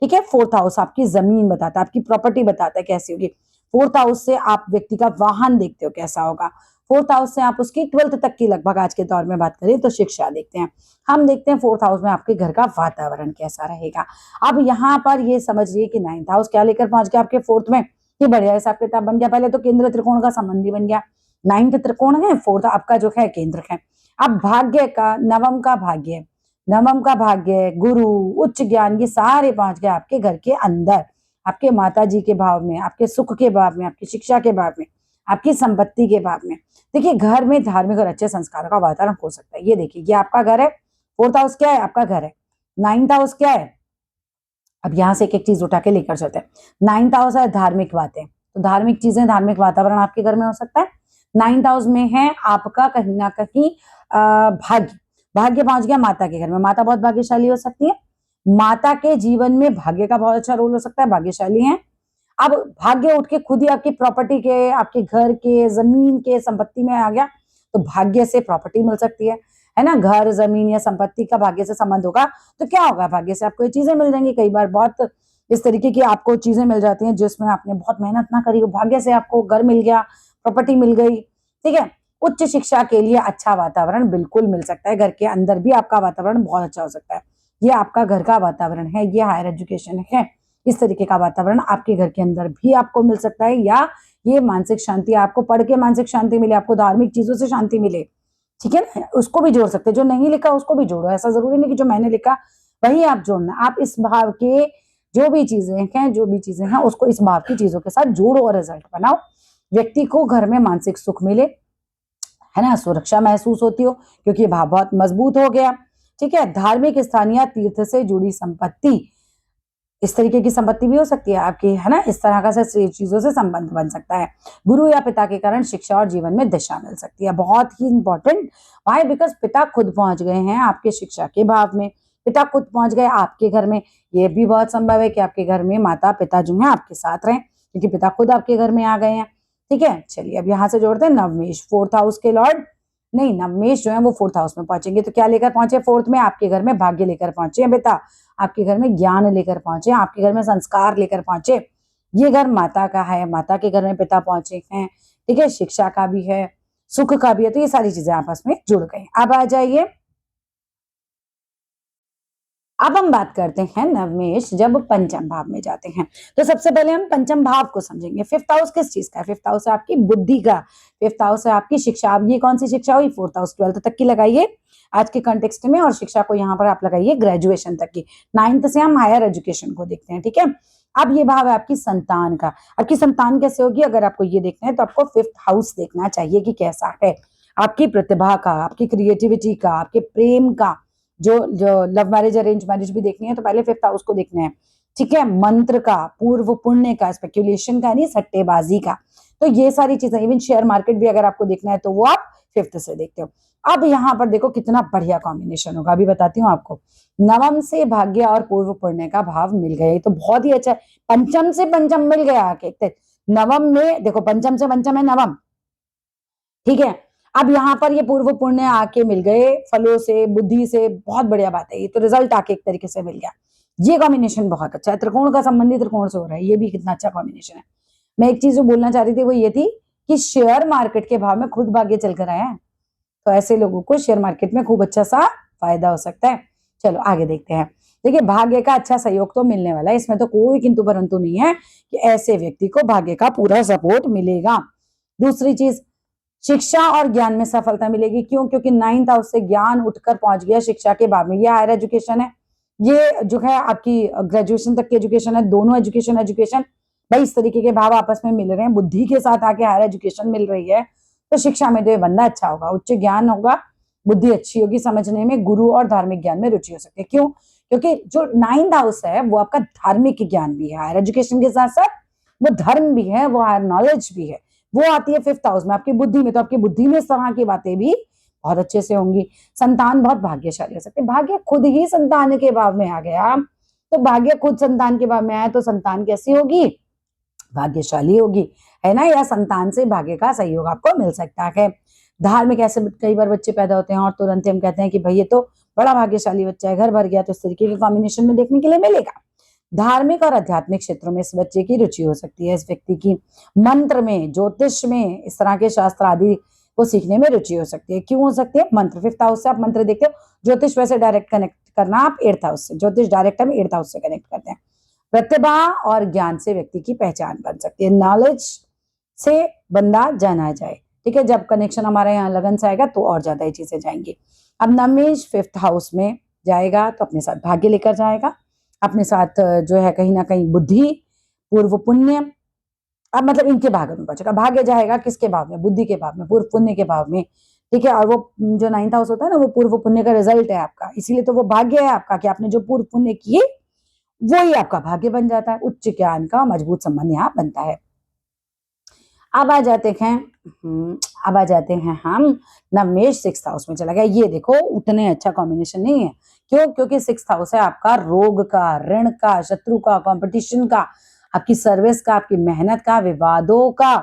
ठीक है। 4th हाउस आपकी जमीन बताता है, आपकी प्रॉपर्टी बताता है कैसी होगी। 4th हाउस से आप व्यक्ति का वाहन देखते हो कैसा होगा। 4th हाउस से आप उसकी 12th तक की लगभग आज के दौर में बात करें तो शिक्षा देखते हैं। हम देखते हैं 4th हाउस में आपके घर का वातावरण कैसा रहेगा। अब यहाँ पर ये समझिए कि 9th हाउस क्या लेकर पहुंच गया आपके 4th में, ये बढ़िया हिसाब किताब बन गया। पहले तो केंद्र त्रिकोण का संबंधी बन गया, 9th त्रिकोण है, 4th आपका जो है केंद्र है। अब भाग्य का नवम का भाग्य, गुरु, उच्च ज्ञान, ये सारे पहुंच गए आपके घर के अंदर, आपके माता जी के भाव में, आपके सुख के भाव में, आपकी शिक्षा के भाव में, आपकी संपत्ति के भाव में। देखिए घर में धार्मिक और अच्छे संस्कारों का वातावरण हो सकता है। ये देखिए ये आपका घर है, 4th हाउस क्या है? आपका घर है। 9th हाउस क्या है? अब यहाँ से एक एक चीज उठा के लेकर चलते हैं। 9th हाउस है धार्मिक बातें, तो धार्मिक चीजें, धार्मिक वातावरण आपके घर में हो सकता है। 9th हाउस में है आपका कहीं ना कहीं भाग्य पहुंच गया माता के घर में, माता बहुत भाग्यशाली हो सकती है। माता के जीवन में भाग्य का बहुत अच्छा रोल हो सकता है, भाग्यशाली है। अब भाग्य उठ के खुद ही आपकी प्रॉपर्टी के, आपके घर के, जमीन के, संपत्ति में आ गया, तो भाग्य से प्रॉपर्टी मिल सकती है ना। घर, जमीन या संपत्ति का भाग्य से संबंध होगा तो क्या होगा? भाग्य से आपको ये चीजें मिल जाएंगी। कई बार बहुत इस तरीके की आपको चीजें मिल जाती हैं जिसमें आपने बहुत मेहनत ना करी हो, भाग्य से आपको घर मिल गया, प्रॉपर्टी मिल गई, ठीक है। उच्च शिक्षा के लिए अच्छा वातावरण बिल्कुल मिल सकता है, घर के अंदर भी आपका वातावरण बहुत अच्छा हो सकता है। ये आपका घर का वातावरण है, ये हायर एजुकेशन है, इस तरीके का वातावरण आपके घर के अंदर भी आपको मिल सकता है। या ये मानसिक शांति, आपको पढ़ के मानसिक शांति मिले, आपको धार्मिक चीजों से शांति मिले, ठीक है ना। उसको भी जोड़ सकते हैं, जो नहीं लिखा उसको भी जोड़ो, ऐसा जरूरी नहीं कि जो मैंने लिखा वही आप जोड़ना। आप इस भाव के जो भी चीजें हैं उसको इस भाव की चीजों के साथ जोड़ो और रिजल्ट बनाओ। व्यक्ति को घर में मानसिक सुख मिले, है ना, सुरक्षा महसूस होती हो क्योंकि ये भाव बहुत मजबूत हो गया। ठीक है, धार्मिक स्थान या तीर्थ से जुड़ी संपत्ति, इस तरीके की संपत्ति भी हो सकती है आपकी, है ना, इस तरह का से चीजों से संबंध बन सकता है। गुरु या पिता के कारण शिक्षा और जीवन में दिशा मिल सकती है, बहुत ही इंपॉर्टेंट। वाई? बिकॉज पिता खुद पहुंच गए हैं आपके शिक्षा के भाव में, पिता खुद पहुंच गए आपके घर में। ये भी बहुत संभव है कि आपके घर में माता पिता जो है आपके साथ रहें, क्योंकि पिता खुद आपके घर में आ गए हैं। ठीक है, चलिए अब यहां से जोड़ते हैं नवमेश, फोर्थ हाउस के लॉर्ड, नहीं, नवमेश जो है वो फोर्थ हाउस में पहुंचेंगे, तो क्या लेकर पहुंचे फोर्थ में? आपके घर में भाग्य लेकर पहुंचे हैं बेटा, आपके घर में ज्ञान लेकर पहुंचे, आपके घर में संस्कार लेकर पहुंचे। ये घर माता का है, माता के घर में पिता पहुंचे हैं। ठीक है, शिक्षा का भी है, सुख का भी है, तो ये सारी चीजें आपस में जुड़ गई। अब आ जाइए, अब हम बात करते हैं नवमेश जब पंचम भाव में जाते हैं। तो सबसे पहले हम पंचम भाव को समझेंगे। फिफ्थ हाउस किस चीज का है? फिफ्थ हाउस है आपकी बुद्धि का, फिफ्थ हाउस है आपकी शिक्षा। अब ये कौन सी शिक्षा हुई? फोर्थ हाउस, ट्वेल्थ तक की लगाइए आज के कंटेक्स्ट में, और शिक्षा को यहाँ पर आप लगाइए ग्रेजुएशन तक की। नाइन्थ से हम हायर एजुकेशन को देखते हैं। ठीक है, अब ये भाव है आपकी संतान का। आपकी संतान कैसे होगी? अगर आपको ये देखना है तो आपको फिफ्थ हाउस देखना चाहिए कि कैसा है। आपकी प्रतिभा का, आपकी क्रिएटिविटी का, आपके प्रेम का, जो लव मैरिज अरेंज मैरिज भी देखनी है तो पहले फिफ्थ हाउस को देखना है। ठीक है, मंत्र का, पूर्व पुण्य का, स्पेक्युलेशन का, नहीं सट्टेबाजी का, तो ये सारी चीजें, इवन शेयर मार्केट भी अगर आपको देखना है तो वो आप फिफ्थ से देखते हो। अब यहाँ पर देखो कितना बढ़िया कॉम्बिनेशन होगा, अभी बताती हूँ आपको। नवम से भाग्य और पूर्व पुण्य का भाव मिल गया, तो बहुत ही अच्छा है। पंचम से पंचम मिल गया आके, नवम में देखो, पंचम से पंचम है नवम। ठीक है, अब यहाँ पर ये पूर्व पुण्य आके मिल गए फलों से, बुद्धि से, बहुत बढ़िया बात है। ये तो रिजल्ट आके एक तरीके से मिल गया। ये कॉम्बिनेशन बहुत अच्छा है, त्रिकोण का संबंधी त्रिकोण से हो रहा है, ये भी कितना अच्छा कॉम्बिनेशन है। मैं एक चीज जो बोलना चाह रही थी वो ये थी कि शेयर मार्केट के भाव में खुद भाग्य चलकर आया है, तो ऐसे लोगों को शेयर मार्केट में खूब अच्छा सा फायदा हो सकता है। चलो आगे देखते हैं। देखिए, भाग्य का अच्छा सहयोग तो मिलने वाला है, इसमें तो कोई किंतु परंतु नहीं है कि ऐसे व्यक्ति को भाग्य का पूरा सपोर्ट मिलेगा। दूसरी चीज, शिक्षा और ज्ञान में सफलता मिलेगी। क्यों? क्योंकि नाइन्थ हाउस से ज्ञान उठकर पहुंच गया शिक्षा के भाव में। ये हायर एजुकेशन है, ये जो है आपकी ग्रेजुएशन तक की एजुकेशन है, दोनों एजुकेशन एजुकेशन भाई इस तरीके के भाव आपस में मिल रहे हैं, बुद्धि के साथ आके हायर एजुकेशन मिल रही है, तो शिक्षा में तो ये बंदा अच्छा होगा, उच्च ज्ञान होगा, बुद्धि अच्छी होगी, समझने में, गुरु और धार्मिक ज्ञान में रुचि हो सकती है। क्यों? क्योंकि जो नाइन्थ हाउस है वो आपका धार्मिक ज्ञान भी है, हायर एजुकेशन के साथ साथ वो धर्म भी है, वो हायर नॉलेज भी है, वो आती है फिफ्थ हाउस में आपकी बुद्धि में। तो आपकी बुद्धि में इस तरह की बातें भी बहुत अच्छे से होंगी। संतान बहुत भाग्यशाली हो सकते, भाग्य खुद ही संतान के भाव में आ गया, तो भाग्य खुद संतान के भाव में आया तो संतान कैसी होगी? भाग्यशाली होगी, है ना, या संतान से भाग्य का सहयोग आपको मिल सकता है। धार्मिक, ऐसे कई बार बच्चे पैदा होते हैं और तुरंत हम कहते हैं कि भाई ये तो बड़ा भाग्यशाली बच्चा है, घर भर गया, तो इस तरीके के कॉम्बिनेशन में देखने के लिए मिलेगा। धार्मिक और आध्यात्मिक क्षेत्रों में इस बच्चे की रुचि हो सकती है, इस व्यक्ति की मंत्र में, ज्योतिष में, इस तरह के शास्त्र आदि को सीखने में रुचि हो सकती है। क्यों हो सकती है? मंत्र, फिफ्थ हाउस से आप मंत्र देखते हो, ज्योतिष वैसे डायरेक्ट कनेक्ट करना आप एट्थ हाउस से, ज्योतिष डायरेक्ट हम एट्थ हाउस से कनेक्ट करते हैं। प्रतिभा और ज्ञान से व्यक्ति की पहचान बन सकती है, नॉलेज से बंदा जाना जाए। ठीक है, जब कनेक्शन हमारे यहाँ लगन से आएगा तो और ज्यादा ही चीजें जाएंगी। अब नवमेश फिफ्थ हाउस में जाएगा तो अपने साथ भाग्य लेकर जाएगा, अपने साथ जो है कहीं ना कहीं बुद्धि, पूर्व पुण्य, अब मतलब इनके भाग में बचेगा। भाग्य जाएगा किसके भाव में? बुद्धि के भाव में, पूर्व पुण्य के भाव में। ठीक है, और वो जो नाइन्थ हाउस होता है ना, वो पूर्व पुण्य का रिजल्ट है आपका, इसीलिए तो वो भाग्य है आपका कि आपने जो पूर्व पुण्य किए वही आपका भाग्य बन जाता है। उच्च ज्ञान का मजबूत संबंध यहाँ बनता है। अब आ जाते हैं अब आ जाते हैं हम नवमेश सिक्स्थ हाउस में चला गया। ये देखो उतने अच्छा कॉम्बिनेशन नहीं है। क्यों? क्योंकि सिक्स्थ हाउस है आपका रोग का, ऋण का, शत्रु का, कंपटीशन का, आपकी सर्विस का, आपकी मेहनत का, विवादों का,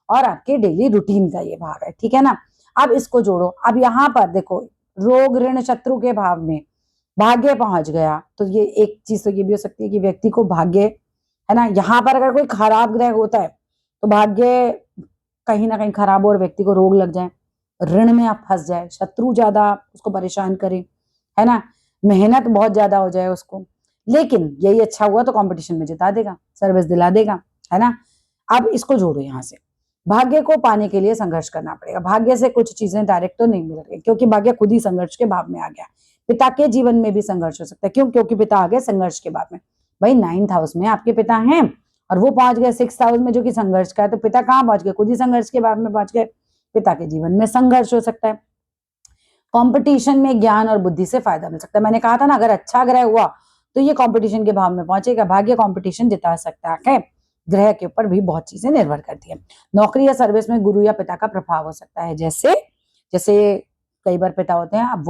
और आपके डेली रूटीन का ये भाव है। ठीक है ना, अब इसको जोड़ो। अब यहाँ पर देखो, रोग, ऋण, शत्रु के भाव में भाग्य पहुंच गया, तो ये एक चीज तो ये भी हो सकती है कि व्यक्ति को भाग्य, है ना, यहाँ पर अगर कोई खराब ग्रह होता है तो भाग्य कहीं ना कहीं खराब हो और व्यक्ति को रोग लग जाए, ऋण में आप फंस जाए, शत्रु ज्यादा उसको परेशान करे, है ना, मेहनत बहुत ज्यादा हो जाए उसको, लेकिन यही अच्छा हुआ तो कंपटीशन में जिता देगा, सर्विस दिला देगा, है ना। अब इसको जोड़ो यहाँ से, भाग्य को पाने के लिए संघर्ष करना पड़ेगा। भाग्य से कुछ चीजें डायरेक्ट तो नहीं मिल रही, क्योंकि भाग्य खुद ही संघर्ष के भाव में आ गया। पिता के जीवन में भी संघर्ष हो सकता है। क्यों? क्योंकि पिता आ गए संघर्ष के भाव में। भाई नाइन्थ हाउस में आपके पिता हैं और वो पहुंच गए सिक्स्थ हाउस में जो कि संघर्ष का है, तो पिता कहाँ पहुंच गए? खुद ही संघर्ष के भाव में पहुंच गए। पिता के जीवन में संघर्ष हो सकता है। कंपटीशन में ज्ञान और बुद्धि से फायदा मिल सकता है। मैंने कहा था ना, अगर अच्छा ग्रह हुआ तो ये कंपटीशन के भाव में पहुंचेगा। भाग्य कंपटीशन जिता सकता है। ग्रह के ऊपर भी बहुत चीजें निर्भर करती है। नौकरी या सर्विस में गुरु या पिता का प्रभाव हो सकता है। जैसे जैसे कई बार पिता होते हैं, अब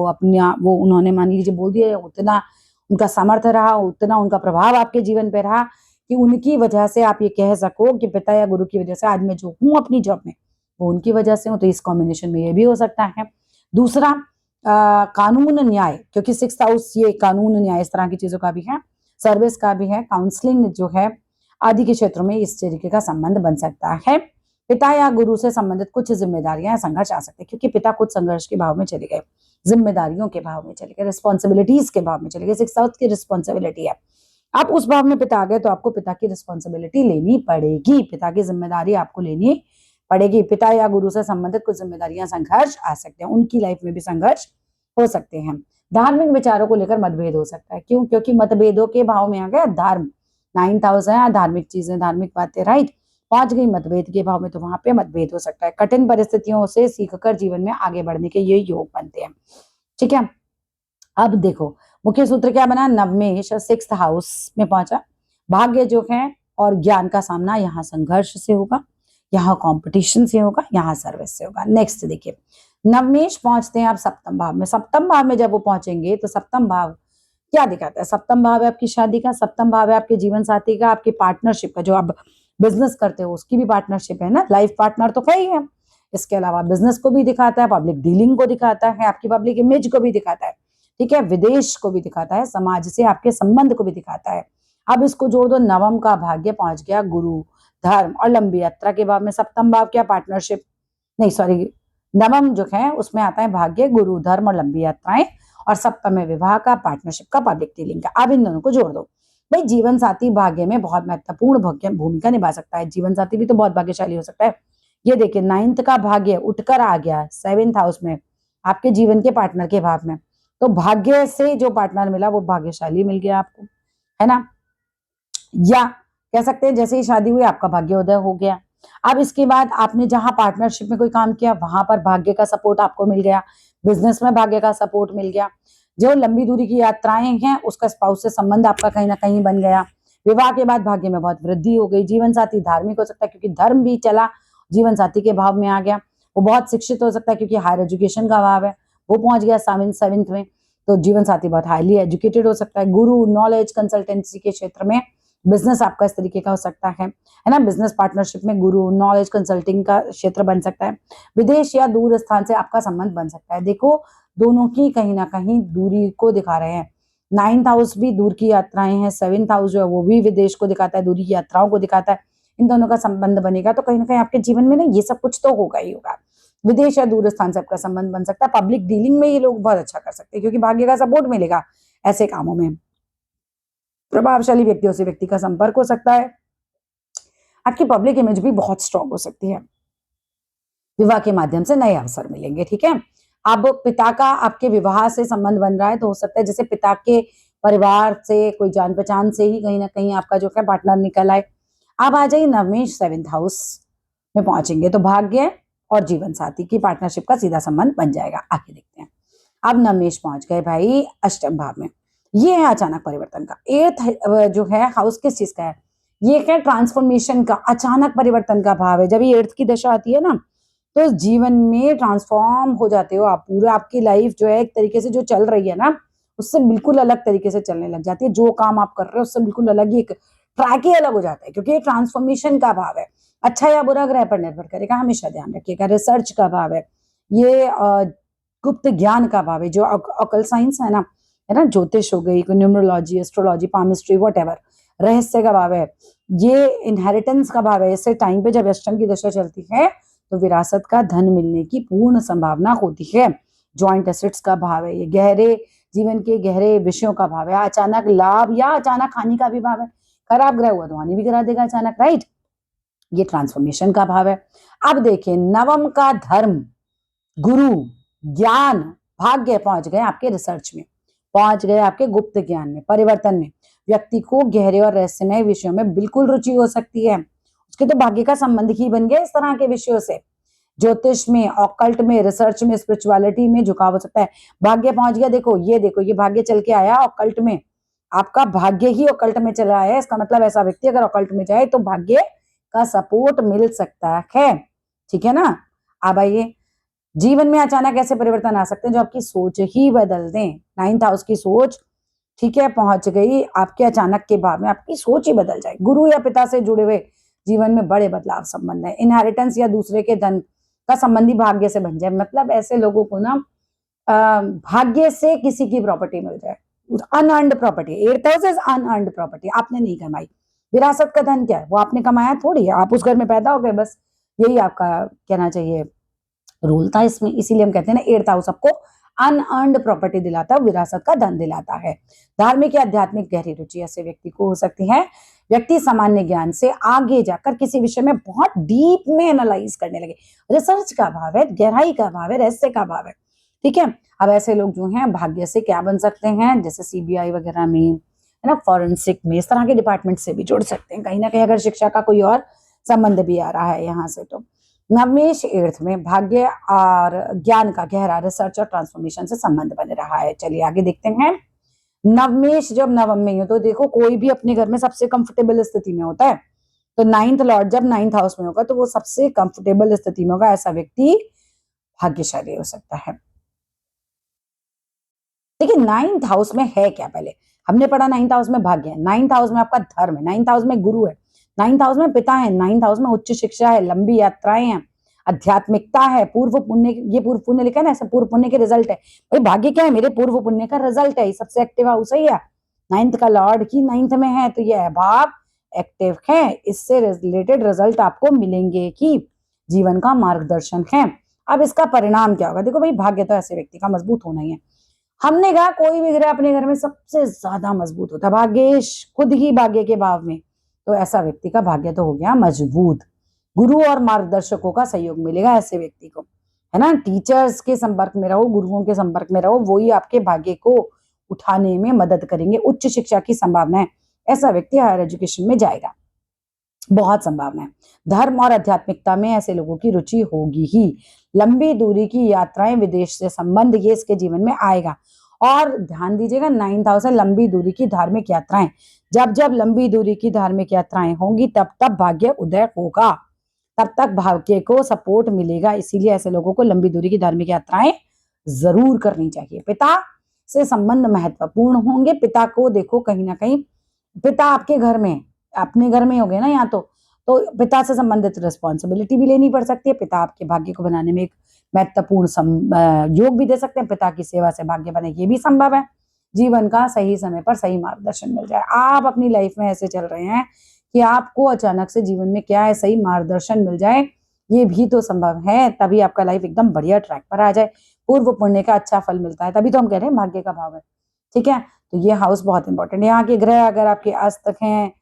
वो उन्होंने मान लीजिए बोल दिया, उतना उनका सामर्थ्य रहा, उतना उनका प्रभाव आपके जीवन पे रहा कि उनकी वजह से आप ये कह सको कि पिता या गुरु की वजह से आज मैं जो हूँ अपनी जॉब में, वो उनकी वजह से हूँ। तो इस कॉम्बिनेशन में ये भी हो सकता है। दूसरा, कानून न्याय, क्योंकि 6th हाउस ये कानून न्याय इस तरह की चीजों का भी है, सर्विस का भी है, काउंसलिंग जो है आदि के क्षेत्रों में इस तरीके का संबंध बन सकता है। पिता या गुरु से संबंधित कुछ जिम्मेदारियां या संघर्ष आ सकते हैं, क्योंकि पिता कुछ संघर्ष के भाव में चले गए, जिम्मेदारियों के भाव में चले गए, रिस्पॉन्सिबिलिटीज के भाव में चले गए। 6th हाउस की रिस्पॉन्सिबिलिटी है। आप उस भाव में पिता आ गए तो आपको पिता की रिस्पॉन्सिबिलिटी लेनी पड़ेगी, पिता की जिम्मेदारी आपको लेनी पड़ेगी। पिता या गुरु से संबंधित कुछ जिम्मेदारियां, संघर्ष आ सकते हैं, उनकी लाइफ में भी संघर्ष हो सकते हैं। धार्मिक विचारों को लेकर मतभेद हो सकता है। क्यों? क्योंकि मतभेदों के भाव में आ गया धर्म, 9th हाउस है, धार्मिक चीजें, धार्मिक बातें, राइट, पहुंच गई मतभेद के भाव में, तो वहां पे मतभेद हो सकता है। कठिन परिस्थितियों से सीखकर जीवन में आगे बढ़ने के ये योग बनते हैं। ठीक है, अब देखो मुख्य सूत्र क्या बना, नवमेश 6th हाउस में पहुंचा। भाग्य जो है और ज्ञान का सामना यहाँ संघर्ष से होगा, यहाँ कंपटीशन से होगा, यहाँ सर्विस से होगा। नेक्स्ट देखिए, नवमेश पहुंचते हैं आप 7th भाव में। 7th भाव में जब वो पहुंचेंगे तो 7th भाव क्या दिखाता है? 7th भाव है आपकी शादी का, 7th भाव है आपके जीवन साथी का, आपकी पार्टनरशिप का, जो आप बिजनेस करते हो उसकी भी पार्टनरशिप है ना, लाइफ पार्टनर तो है ही है। इसके अलावा बिजनेस को भी दिखाता है, पब्लिक डीलिंग को दिखाता है, आपकी पब्लिक इमेज को भी दिखाता है, ठीक है, विदेश को भी दिखाता है, समाज से आपके संबंध को भी दिखाता है। अब इसको जोड़ दो, नवम का भाग्य पहुंच गया गुरु, धर्म और लंबी यात्रा के भाव में। 7th भाव क्या? पार्टनरशिप, नहीं सॉरी, नवम जो है उसमें आता है भाग्य, गुरु, धर्म और लंबी यात्राएं, और 7th में विवाह का, पार्टनरशिप का, पब्लिक डीलिंग का। अब इन दोनों को जोड़ दो भाई, जीवन साथी भाग्य में बहुत महत्वपूर्ण भूमिका निभा सकता है। जीवन साथी भी तो बहुत भाग्यशाली हो सकता है। ये देखिए 9th का भाग्य उठकर आ गया 7th हाउस में, आपके जीवन के पार्टनर के भाव में। तो भाग्य से जो पार्टनर मिला वो भाग्यशाली मिल गया आपको, है ना, या कह सकते हैं जैसे ही शादी हुई आपका भाग्योदय हो गया। अब इसके बाद आपने जहां पार्टनरशिप में कोई काम किया वहां पर भाग्य का सपोर्ट आपको मिल गया, बिजनेस में भाग्य का सपोर्ट मिल गया। जो लंबी दूरी की यात्राएं हैं उसका स्पाउस से संबंध आपका कहीं ना कहीं बन गया। विवाह के बाद भाग्य में बहुत वृद्धि हो गई। जीवन साथी धार्मिक हो सकता है क्योंकि धर्म भी चला, जीवन साथी के भाव में आ गया। वो बहुत शिक्षित हो सकता है क्योंकि हायर एजुकेशन का भाव है, वो पहुंच गया 7th में, तो जीवन साथी बहुत हाईली एजुकेटेड हो सकता है। गुरु, नॉलेज, कंसल्टेंसी के क्षेत्र में बिजनेस आपका इस तरीके का हो सकता है ना, बिजनेस पार्टनरशिप में गुरु, नॉलेज, कंसल्टिंग का क्षेत्र बन सकता है। विदेश या दूर स्थान से आपका संबंध बन सकता है। देखो दोनों की कहीं ना कहीं दूरी को दिखा रहे हैं। 9th हाउस भी दूर की यात्राएं हैं, 7th हाउस जो है वो भी विदेश को दिखाता है, दूरी की यात्राओं को दिखाता है। इन दोनों का संबंध बनेगा तो कहीं ना कहीं आपके जीवन में ना ये सब कुछ तो होगा ही होगा। विदेश या दूर स्थान से आपका संबंध बन सकता है। पब्लिक डीलिंग में ये लोग बहुत अच्छा कर सकते हैं क्योंकि भाग्य का सपोर्ट मिलेगा ऐसे कामों में। प्रभावशाली व्यक्तियों से व्यक्ति का संपर्क हो सकता है। आपकी पब्लिक इमेज भी बहुत स्ट्रांग हो सकती है। विवाह के माध्यम से नए अवसर मिलेंगे, ठीक है। अब पिता का आपके विवाह से संबंध बन रहा है तो हो सकता है जैसे पिता के परिवार से, कोई जान पहचान से ही कहीं ना कहीं आपका जो है पार्टनर निकल आए। अब आ जाइए नवमेश 7th हाउस में पहुंचेंगे तो भाग्य और जीवन साथी की पार्टनरशिप का सीधा संबंध बन जाएगा। आगे देखते हैं। अब नवमेश पहुंच गए भाई 8th भाव में। ये है अचानक परिवर्तन का। 8th जो है हाउस किस चीज का है? ये क्या? ट्रांसफॉर्मेशन का, अचानक परिवर्तन का भाव है। जब ये 8th की दशा आती है ना तो जीवन में ट्रांसफॉर्म हो जाते हो आप। पूरा आपकी लाइफ जो है एक तरीके से जो चल रही है ना उससे बिल्कुल अलग तरीके से चलने लग जाती है। जो काम आप कर रहे हो उससे बिल्कुल अलग ही, एक ट्रैक ही अलग हो जाता है क्योंकि ये ट्रांसफॉर्मेशन का भाव है। अच्छा या बुरा ग्रह पर निर्भर करेगा, हमेशा ध्यान रखिएगा। रिसर्च का भाव है ये, गुप्त ज्ञान का भाव है, जो अकल साइंस है ना, ज्योतिष हो गई, न्यूमरोलॉजी, एस्ट्रोलॉजी, पामिस्ट्री, व्हाटएवर, रहस्य का भाव है ये, इनहेरिटेंस का भाव है। इससे टाइम पे जब अष्टम की दशा चलती है तो विरासत का धन मिलने की पूर्ण संभावना होती है। जॉइंट एसेट्स का भाव है ये, गहरे जीवन के गहरे विषयों का भाव है। अचानक लाभ या अचानक हानि का भी भाव है। खराब ग्रह हुआ तो हानि भी करा देगा अचानक, राइट। ये ट्रांसफॉर्मेशन का भाव है। अब देखिए नवम का धर्म, गुरु, ज्ञान, भाग्य पहुंच गए आपके रिसर्च में, पहुंच गए आपके गुप्त ज्ञान में, परिवर्तन में। व्यक्ति को गहरे और रहस्यमय विषयों में बिल्कुल रुचि हो सकती है। उसके तो भाग्य का संबंध ही बन गया इस तरह के विषयों से। ज्योतिष में, ऑकल्ट में, रिसर्च में, स्पिरिचुअलिटी में झुकाव हो सकता है। भाग्य पहुंच गया, देखो ये भाग्य चल के आया ऑकल्ट में, आपका भाग्य ही ऑकल्ट में चला आया। इसका मतलब ऐसा व्यक्ति अगर ऑकल्ट में जाए तो भाग्य का सपोर्ट मिल सकता है। ठीक है ना। अब आइए, जीवन में अचानक ऐसे परिवर्तन आ सकते हैं जो आपकी सोच ही बदल दें। 9th हाउस की सोच, ठीक है, पहुंच गई आपके अचानक के भाव में, आपकी सोच ही बदल जाए। गुरु या पिता से जुड़े हुए जीवन में बड़े बदलाव संबंध है। इनहेरिटेंस या दूसरे के धन का संबंधी भाग्य से बन जाए, मतलब ऐसे लोगों को ना भाग्य से किसी की प्रॉपर्टी मिल जाए, unearned property. 8th house is unearned property, आपने नहीं कमाई। विरासत का धन क्या है, वो आपने कमाया थोड़ी है, आप उस घर में पैदा हो गए, बस यही आपका कहना चाहिए रूल था इसमें। इसीलिए हम कहते हैं ना 8th हाउस आपको अनअर्न्ड प्रॉपर्टी दिलाता है, विरासत का धन दिलाता है। धार्मिक या आध्यात्मिक गहरी रुचि ऐसे व्यक्ति को हो सकती है। व्यक्ति सामान्य ज्ञान से आगे जाकर किसी विषय में बहुत डीप में एनालाइज करने लगे। रिसर्च का भाव है, गहराई का भाव है, रहस्य का भाव है। ठीक है। अब ऐसे लोग जो हैं भाग्य से क्या बन सकते हैं, जैसे सीबीआई वगैरह में, है ना, फॉरेंसिक में, इस तरह के डिपार्टमेंट से भी जुड़ सकते हैं कहीं ना कहीं, अगर शिक्षा का कोई और संबंध भी आ रहा है यहाँ से तो। नवमेश 8th में भाग्य और ज्ञान का गहरा रिसर्च और ट्रांसफॉर्मेशन से संबंध बन रहा है। चलिए आगे देखते हैं। नवमेश जब नवम में हो तो देखो कोई भी अपने घर में सबसे कंफर्टेबल स्थिति में होता है, तो 9th लॉर्ड जब 9th हाउस में होगा तो वो सबसे कंफर्टेबल स्थिति में होगा। ऐसा व्यक्ति भाग्यशाली हो सकता है। देखिए 9th हाउस में है क्या, पहले हमने पढ़ा 9th हाउस में भाग्य है, 9th हाउस में आपका धर्म है, 9th हाउस में गुरु है, 9th हाउस में पिता है, 9th हाउस में उच्च शिक्षा है, लंबी यात्राएं हैं, आध्यात्मिकता है, पूर्व पुण्य, ये पूर्व पुण्य लिखा है ना, ऐसे पूर्व पुण्य के रिजल्ट है। भाई भाग्य क्या है, मेरे पूर्व पुण्य का रिजल्ट है, सबसे एक्टिव हाउस है ये। 9th का लॉर्ड की 9th में है तो ये भाव एक्टिव है, इससे रिलेटेड रिजल्ट आपको मिलेंगे कि जीवन का मार्गदर्शन है। अब इसका परिणाम क्या होगा, देखो भाई भाग्य तो ऐसे व्यक्ति का मजबूत होना ही है। हमने कहा कोई भी ग्रह अपने घर में सबसे ज्यादा मजबूत होता है, भाग्येश खुद ही भाग्य के भाव में, तो ऐसा व्यक्ति का भाग्य तो हो गया मजबूत। गुरु और मार्गदर्शकों का सहयोग मिलेगा ऐसे व्यक्ति को, है ना। टीचर्स के संपर्क में रहो, गुरुओं के संपर्क में रहो, वही आपके भाग्य को उठाने में मदद करेंगे। उच्च शिक्षा की संभावना है, ऐसा व्यक्ति हायर एजुकेशन में जाएगा, बहुत संभावना है। धर्म और आध्यात्मिकता में ऐसे लोगों की रुचि होगी ही। लंबी दूरी की यात्राएं, विदेश से संबंध, ये इसके जीवन में आएगा। और ध्यान दीजिएगा 9th हाउस है लंबी दूरी की धार्मिक यात्राएं, जब जब लंबी दूरी की धार्मिक यात्राएं होंगी तब तब भाग्य उदय होगा, तब तक भाग्य को सपोर्ट मिलेगा। इसीलिए ऐसे लोगों को लंबी दूरी की धार्मिक यात्राएं जरूर करनी चाहिए। पिता से संबंध महत्वपूर्ण होंगे। पिता को देखो कहीं ना कहीं, पिता आपके घर में, अपने घर में हो गए ना यहाँ तो पिता से संबंधित रिस्पॉन्सिबिलिटी भी लेनी पड़ सकती है। पिता आपके भाग्य को बनाने में एक महत्वपूर्ण योग भी दे सकते हैं। पिता की सेवा से भाग्य बने, ये भी संभव है। जीवन का सही समय पर सही मार्गदर्शन मिल जाए। आप अपनी लाइफ में ऐसे चल रहे हैं कि आपको अचानक से जीवन में क्या है सही मार्गदर्शन मिल जाए, ये भी तो संभव है, तभी आपका लाइफ एकदम बढ़िया ट्रैक पर आ जाए, पूर्व पुण्य का अच्छा फल मिलता है, तभी तो हम कह रहे हैं भाग्य का भाव है। ठीक है, तो ये हाउस बहुत इंपॉर्टेंट है। यहाँ के ग्रह अगर आपके अस्त हैं,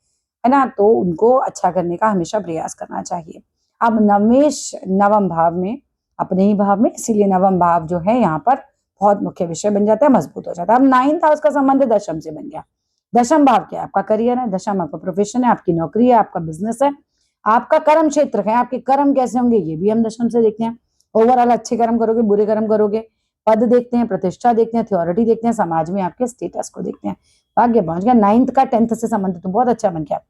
है ना, तो उनको अच्छा करने का हमेशा प्रयास करना चाहिए। अब नवमेश नवम भाव में, अपने ही भाव में, इसीलिए नवम भाव जो है यहाँ पर बहुत मुख्य विषय बन जाता है, मजबूत हो जाता है। अब 9th हाउस का संबंध दशम से बन गया। दशम भाव क्या है, आपका करियर है, दशम आपका प्रोफेशन है, आपकी नौकरी है, आपका बिजनेस है, आपका कर्म क्षेत्र है। आपके कर्म कैसे होंगे ये भी हम दशम से देखते हैं। ओवरऑल अच्छे कर्म करोगे, बुरे कर्म करोगे, पद देखते हैं, प्रतिष्ठा देखते हैं, थ्योरिटी देखते हैं, समाज में आपके स्टेटस को देखते हैं। भाग्य पहुंच गया। 9th का 10th से संबंध तो बहुत अच्छा बन गया।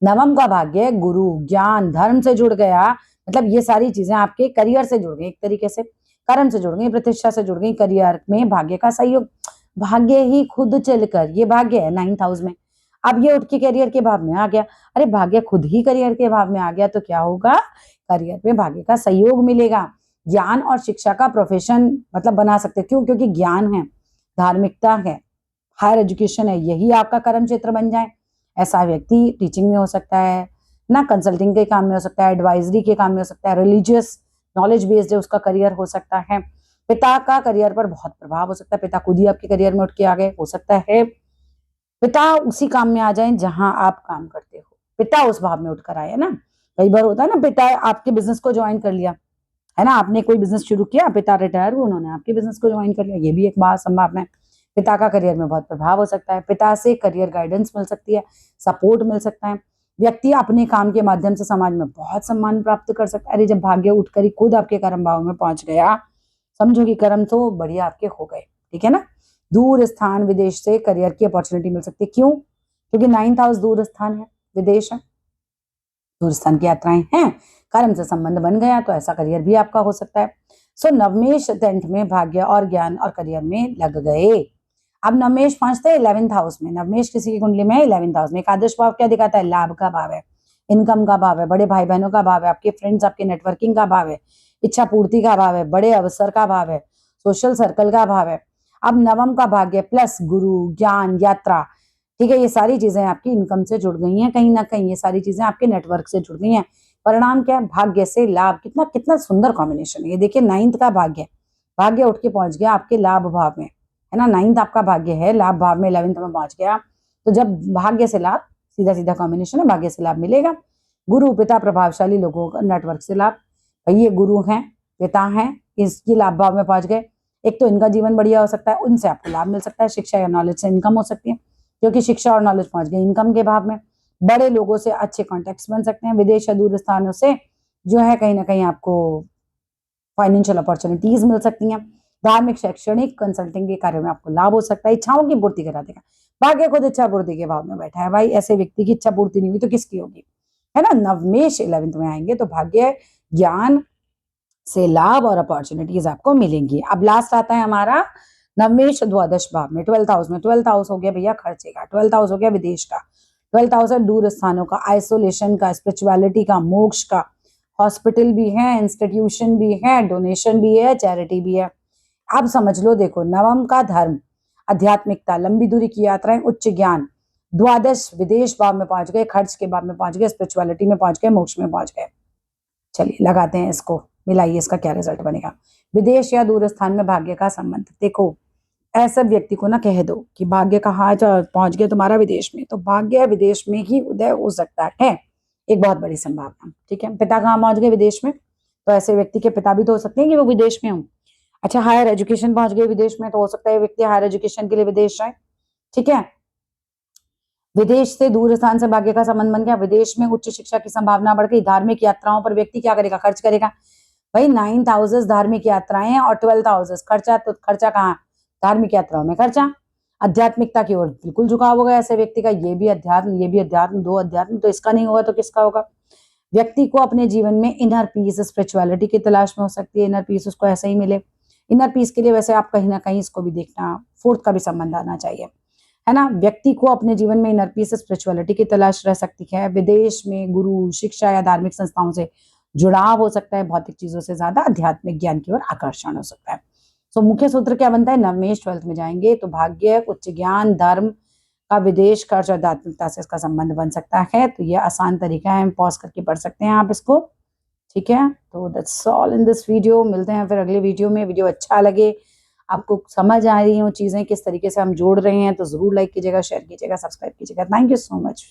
नवम का भाग्य गुरु, ज्ञान, धर्म से जुड़ गया, मतलब ये सारी चीजें आपके करियर से जुड़ गई, एक तरीके से कर्म से जुड़ गई, प्रतिष्ठा से जुड़ गई, करियर में भाग्य का सहयोग, भाग्य ही खुद चलकर, ये भाग्य है 9th हाउस में। अब ये उठ के करियर के भाव में आ गया। अरे भाग्य खुद ही करियर के भाव में आ गया तो क्या होगा, करियर में भाग्य का सहयोग मिलेगा। ज्ञान और शिक्षा का प्रोफेशन मतलब बना सकते हो, क्यों, क्योंकि ज्ञान है, धार्मिकता है, हायर एजुकेशन है, यही आपका कर्म क्षेत्र बन जाए। ऐसा व्यक्ति टीचिंग में हो सकता है ना, कंसल्टिंग के काम में हो सकता है, एडवाइजरी के काम में हो सकता है, रिलीजियस नॉलेज बेस्ड है उसका करियर हो सकता है। पिता का करियर पर बहुत प्रभाव हो सकता है, पिता खुद ही आपके करियर में उठ के आ गए, हो सकता है पिता उसी काम में आ जाए जहां आप काम करते हो, पिता उस भाव में उठकर आए, ना। कई बार होता है ना, पिता आपके बिजनेस को ज्वाइन कर लिया, है ना, आपने कोई बिजनेस शुरू किया, पिता रिटायर हुए, उन्होंने आपके बिजनेस को ज्वाइन कर लिया, ये भी एक बात संभावना है। पिता का करियर में बहुत प्रभाव हो सकता है, पिता से करियर गाइडेंस मिल सकती है, सपोर्ट मिल सकता है। व्यक्ति अपने काम के माध्यम से समाज में बहुत सम्मान प्राप्त कर सकता है। अरे जब भाग्य उठकर ही खुद आपके कर्म भाव में पहुंच गया, समझो कि कर्म तो बढ़िया आपके हो गए, ठीक है ना। दूर स्थान विदेश से करियर की अपॉर्चुनिटी मिल सकती है। क्यों? क्योंकि 9th हाउस दूर स्थान है, विदेश है, दूर स्थान की यात्राएं हैं, कर्म से संबंध बन गया तो ऐसा करियर भी आपका हो सकता है। सो नवमेश 10th में भाग्य और ज्ञान और करियर में लग गए। अब नवमेश पहुंचते हैं 11th हाउस में। नवमेश किसी की कुंडली में 11th हाउस में। एकादश भाव क्या दिखाता है? लाभ का भाव है, इनकम का भाव है, बड़े भाई बहनों का भाव है, आपके फ्रेंड्स, आपके नेटवर्किंग का भाव है, इच्छा पूर्ति का भाव है, बड़े अवसर का भाव है, सोशल सर्कल का भाव है। अब नवम का भाग्य प्लस गुरु, ज्ञान, यात्रा, ठीक है, ये सारी चीजें आपकी इनकम से जुड़ गई हैं कहीं ना कहीं, ये सारी चीजें आपके नेटवर्क से जुड़ गई हैं। परिणाम क्या है? भाग्य से लाभ। कितना कितना सुंदर कॉम्बिनेशन है ये। देखिए 9th का भाग्य, भाग्य उठ के पहुंच गया आपके लाभ भाव में, है ना। 9th आपका भाग्य है, लाभ भाव में 11th में पहुंच गया। तो जब भाग्य से लाभ, सीधा सीधा कॉम्बिनेशन है, भाग्य से लाभ मिलेगा। गुरु, पिता, प्रभावशाली लोगों का नेटवर्क से लाभ। भाई ये गुरु हैं, पिता हैं, इसकी लाभ भाव में पहुंच गए। एक तो इनका जीवन बढ़िया हो सकता है, उनसे आपको लाभ मिल सकता है, शिक्षा या नॉलेज से इनकम हो सकती है, क्योंकि शिक्षा और नॉलेज पहुंच गई इनकम के भाव में। बड़े लोगों से अच्छे कॉन्टेक्ट्स बन सकते हैं। विदेश या दूर स्थानों से जो है कहीं ना कहीं आपको फाइनेंशियल अपॉर्चुनिटीज मिल सकती हैं। धार्मिक, शैक्षणिक, कंसल्टिंग के कार्यों में आपको लाभ हो सकता है। इच्छाओं की पूर्ति करा देगा। भाग्य खुद इच्छा पूर्ति के भाव में बैठा है। भाई ऐसे व्यक्ति की इच्छा पूर्ति नहीं हुई तो किसकी होगी, है ना। नवमेश 11th में आएंगे तो भाग्य, ज्ञान से लाभ और अपॉर्चुनिटीज आपको मिलेंगी। अब लास्ट आता है हमारा नवमेश द्वादश भाव में, 12th हाउस में। 12th हाउस हो गया भैया खर्चे का, 12th हाउस हो गया विदेश का, 12th हाउस है दूर स्थानों का, आइसोलेशन का, स्पिरिचुअलिटी का, मोक्ष का। हॉस्पिटल भी है, इंस्टीट्यूशन भी है, डोनेशन भी है, चैरिटी भी है। अब समझ लो, देखो नवम का धर्म, आध्यात्मिकता, लंबी दूरी की यात्राएं, उच्च ज्ञान। द्वादश विदेश भाव में पहुंच गए, खर्च के भाव में पहुंच गए, स्पिरिचुअलिटी में पहुंच गए, मोक्ष में पहुंच गए। चलिए लगाते हैं इसको, मिलाइए इसका क्या रिजल्ट बनेगा। विदेश या दूर स्थान में भाग्य का संबंध। देखो ऐसे व्यक्ति को ना कह दो कि भाग्य कहाँ पहुंच गया तुम्हारा विदेश में, तो भाग्य विदेश में ही उदय हो सकता है, एक बहुत बड़ी संभावना, ठीक है। पिता कहाँ पहुंच गए? विदेश में, तो ऐसे व्यक्ति के पिता भी तो हो सकते हैं कि वो विदेश में हो। अच्छा, हायर एजुकेशन पहुंच गए विदेश में, तो हो सकता है व्यक्ति हायर एजुकेशन के लिए विदेश जाए, ठीक है। विदेश से दूर स्थान से भाग्य का संबंध बन गया, विदेश में उच्च शिक्षा की संभावना बढ़ गई। धार्मिक यात्राओं पर व्यक्ति क्या करेगा? खर्च करेगा। भाई 9th हाउसेस धार्मिक यात्राएं और 12th हाउसेस खर्चा, तो खर्चा कहाँ? धार्मिक यात्राओं में खर्चा। आध्यात्मिकता की ओर बिल्कुल झुकाव होगा ऐसे व्यक्ति का, ये भी अध्यात्म, ये भी अध्यात्म, दो अध्यात्म, तो इसका नहीं होगा तो किसका होगा। व्यक्ति को अपने जीवन में इनर पीस, स्पिरिचुअलिटी की तलाश में हो सकती है, इनर पीस उसको ऐसे ही मिले। इनर पीस के लिए वैसे आप कहीं ना कहीं इसको भी देखना, 4th का भी संबंध आना चाहिए, है ना। व्यक्ति को अपने जीवन में इनर पीस, स्पिरिचुअलिटी की तलाश रह सकती है। विदेश में गुरु, शिक्षा या धार्मिक संस्थाओं से जुड़ाव हो सकता है। भौतिक चीजों से ज्यादा आध्यात्मिक ज्ञान की ओर आकर्षण हो सकता है। तो मुख्य सूत्र क्या बनता है? नवमेश 12th में जाएंगे तो भाग्य, उच्च ज्ञान, धर्म का विदेश, खर्च और आध्यात्मिकता से इसका संबंध बन सकता है। तो ये आसान तरीका है, पॉज करके पढ़ सकते हैं आप इसको, ठीक है। तो that's all in this video. मिलते हैं फिर अगले वीडियो में। वीडियो अच्छा लगे, आपको समझ आ रही हो चीजें किस तरीके से हम जोड़ रहे हैं, तो जरूर लाइक कीजिएगा, शेयर कीजिएगा, सब्सक्राइब कीजिएगा। Thank you so much.